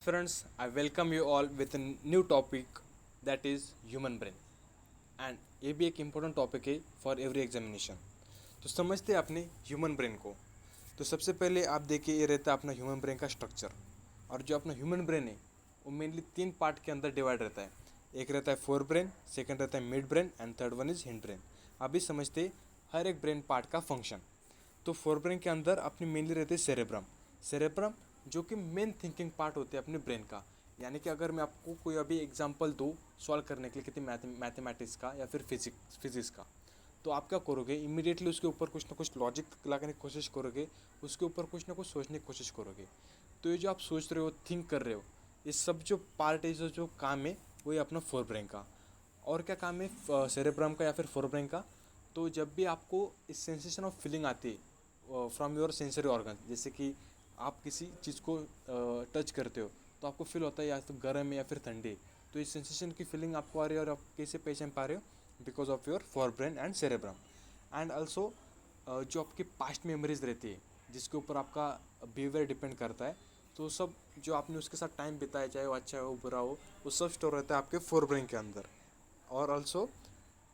Friends, I welcome you all with a new topic that is human brain. And ये भी एक important topic है for every examination. तो समझते हैं अपने ह्यूमन ब्रेन को. तो सबसे पहले आप देखिए ये रहता है अपना ह्यूमन ब्रेन का स्ट्रक्चर. और जो अपना ह्यूमन ब्रेन है वो मेनली 3 पार्ट के अंदर डिवाइड रहता है. एक रहता है फोर ब्रेन, सेकंड रहता है mid brain and third one is hind brain. अभी समझते हर एक ब्रेन पार्ट का फंक्शन. तो फोर ब्रेन के अंदर अपनी मेनली रहते हैं सेरेब्रम. सेरेब्रम जो कि मेन थिंकिंग पार्ट होते हैं अपने ब्रेन का. यानी कि अगर मैं आपको कोई अभी एग्जांपल दूँ सॉल्व करने के लिए किसी मैथमेटिक्स का या फिर फिजिक्स का, तो आप क्या करोगे, इमीडिएटली उसके ऊपर कुछ ना कुछ लॉजिक लगाने की कोशिश करोगे, उसके ऊपर कुछ ना कुछ सोचने की कोशिश करोगे. तो ये जो आप सोच रहे हो, थिंक कर रहे हो, ये सब जो पार्ट है, जो काम है, वो ये अपना फोर ब्रेन का. और क्या काम है सेरेब्रम का या फिर फोर ब्रेन का. तो जब भी आपको इस सेंसेशन ऑफ फीलिंग आती है फ्रॉम योर सेंसरी ऑर्गन, जैसे कि आप किसी चीज़ को टच करते हो तो आपको फील होता है या तो गर्म है या फिर ठंडी. तो इस सेंसेशन की फीलिंग आपको आ रही है और आप कैसे पहचान पा रहे हो, because of your fore brain and cerebrum. And also जो आपकी पास्ट मेमोरीज रहती है जिसके ऊपर आपका बिहेवियर डिपेंड करता है, तो सब जो आपने उसके साथ टाइम बिताया, चाहे वो अच्छा हो बुरा हो, वो सब स्टोर रहता है आपके फोर ब्रेन के अंदर. और ऑल्सो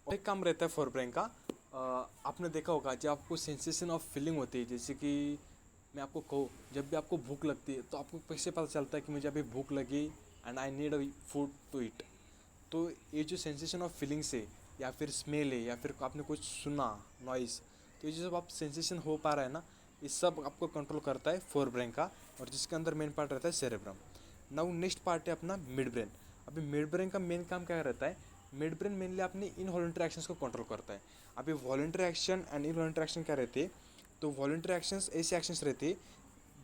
एक काम रहता है फोर ब्रेन का. आपने देखा होगा जब आपको सेंसेशन ऑफ फीलिंग होती है, जैसे कि मैं आपको कहूँ, जब भी आपको भूख लगती है तो आपको कैसे पता चलता है कि मुझे अभी भूख लगी and I need a food to eat. तो ये जो सेंसेशन ऑफ फीलिंग्स है या फिर स्मेल है या फिर आपने कुछ सुना नॉइस, तो ये जो सब आप सेंसेशन हो पा रहा है ना, ये सब आपको कंट्रोल करता है फोर ब्रेन का, और जिसके अंदर मेन पार्ट रहता है सेरेब्रम. नाउ नेक्स्ट पार्ट है अपना मिड ब्रेन. अभी मिड ब्रेन का मेन काम क्या रहता है, मिड ब्रेन मेनली अपनी इनवॉलंटरी एक्शंस को कंट्रोल करता है. अभी voluntary action and involuntary action क्या रहते हैं, तो वॉलंटरी एक्शंस ऐसे एक्शंस रहते हैं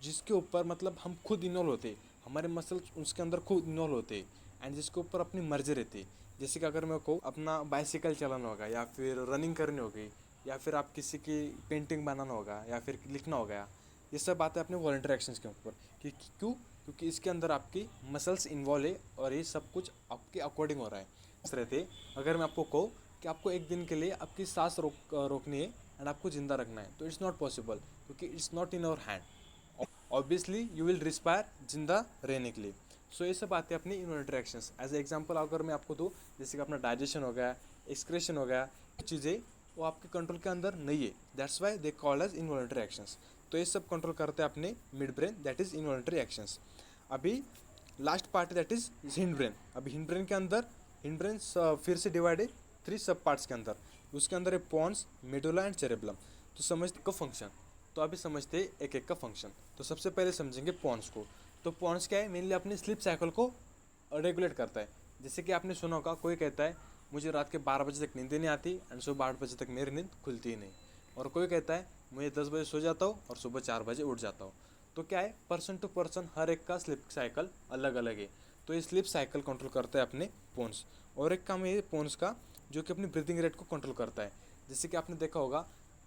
जिसके ऊपर मतलब हम खुद इन्वॉल्व होते हैं, हमारे मसल्स उसके अंदर खुद इन्वॉल्व होते हैं, एंड जिसके ऊपर अपनी मर्जी रहती है. जैसे कि अगर मैं कहूँ अपना बाइसिकल चलाना होगा या फिर रनिंग करनी होगी या फिर आप किसी की पेंटिंग बनाना होगा या फिर लिखना होगा, ये सब बातें अपने वॉलंटरी एक्शंस के ऊपर. क्यों? क्योंकि इसके अंदर आपकी मसल्स इन्वॉल्व है और ये सब कुछ आपके अकॉर्डिंग हो रहा है. इस रहते अगर मैं आपको कहूँ कि आपको एक दिन के लिए आपकी सांस रोकनी है एंड आपको ज़िंदा रखना है, तो इट्स नॉट पॉसिबल क्योंकि it's not in our hand. Obviously you will respire जिंदा रहने के लिए. सो ये सब बातें अपनी involuntary actions. As a example अगर मैं आपको दूँ, जैसे कि अपना डाइजेशन हो गया, एक्सक्रेशन हो गया, चीज़ें वो आपके कंट्रोल के अंदर नहीं है, that's why they call as involuntary actions. तो ये सब कंट्रोल करते हैं अपने mid brain, that is involuntary actions. अभी last part that is hind brain. अभी हिंड ब्रेन के अंदर हिंड ब्रेन फिर से डिवाइड है 3 सब पार्ट्स के अंदर. उसके अंदर है पॉन्स, मेडुला एंड सेरेब्लम. तो समझते का फंक्शन. तो अभी समझते हैं एक एक का फंक्शन. तो सबसे पहले समझेंगे पॉन्स को. तो पॉन्स क्या है, मेनली अपनी स्लीप साइकिल को रेगुलेट करता है. जैसे कि आपने सुना होगा, कोई कहता है मुझे रात के 12 बजे तक नींद नहीं आती एंड सुबह 8 बजे तक मेरी नींद खुलती ही नहीं. और कोई कहता है मुझे 10 बजे सो जाता हूँ और सुबह 4 बजे उठ जाता हूँ. तो क्या है, पर्सन टू पर्सन हर एक का स्लीप साइकिल अलग अलग है. तो ये स्लीप साइकिल कंट्रोल करता है अपने पोन्स. और एक काम है पोन्स का जो कि अपनी ब्रीदिंग रेट को कंट्रोल करता है. जैसे कि आपने देखा होगा,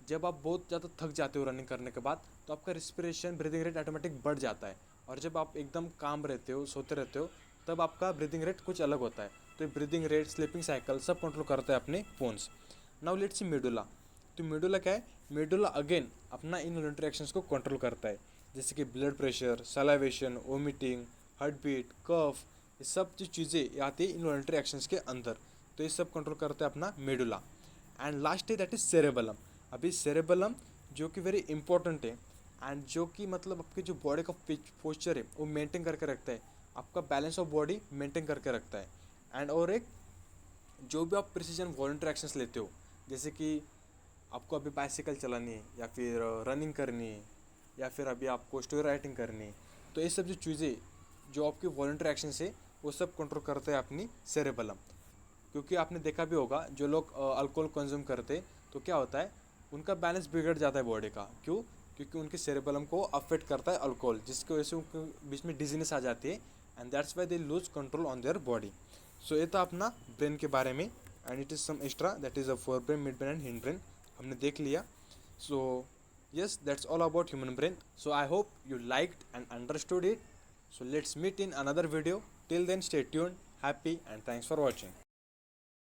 जब आप बहुत ज़्यादा थक जाते हो रनिंग करने के बाद, तो आपका रिस्पिरेशन ब्रीदिंग रेट ऑटोमेटिक बढ़ जाता है. और जब आप एकदम काम रहते हो, सोते रहते हो, तब आपका ब्रीदिंग रेट कुछ अलग होता है. तो ये ब्रीदिंग रेट, स्लीपिंग साइकिल सब कंट्रोल करता है अपने pons. Now let's see medulla. तो मेडुला क्या है, मेडुला अगेन अपना इनवॉलंटरी एक्शंस को कंट्रोल करता है. जैसे कि blood pressure, salivation, vomiting, heart beat, cough, ये सब जो चीज़ें आती है इनवॉलंटरी एक्शंस के अंदर. तो ये सब कंट्रोल करता है अपना मेडुला. एंड लास्ट है दैट इज सेरेबलम. अभी सेरेबलम जो कि वेरी इंपॉर्टेंट है एंड जो कि मतलब आपके जो बॉडी का पोस्चर है वो मेंटेन करके रखता है, आपका बैलेंस ऑफ बॉडी मेंटेन करके रखता है. एंड और एक जो भी आप प्रिसीजन वॉलंटरी एक्शंस लेते हो, जैसे कि आपको अभी बाइसिकल चलानी है या फिर रनिंग करनी है या फिर अभी आपको स्टोरी राइटिंग करनी है, तो ये सब जो चीज़ें जो आपकी वॉलंटरी एक्शंस है वो सब कंट्रोल करते हैं अपनी सेरेबलम. क्योंकि आपने देखा भी होगा जो लोग अल्कोहल कंज्यूम करते तो क्या होता है, उनका बैलेंस बिगड़ जाता है बॉडी का. क्यों? क्योंकि उनके सेरेबलम को अफेक्ट करता है अल्कोहल, जिसकी वजह से उनके बीच में डिजीनेस आ जाती है and that's why they lose control on their body. So ये था अपना ब्रेन के बारे में. And it is some extra that is a fore brain, mid brain and hind brain हमने देख लिया. सो yes, that's all about human brain. So I hope you liked and understood it. So let's meet in another video. Till then, stay tuned, happy, and thanks for watching.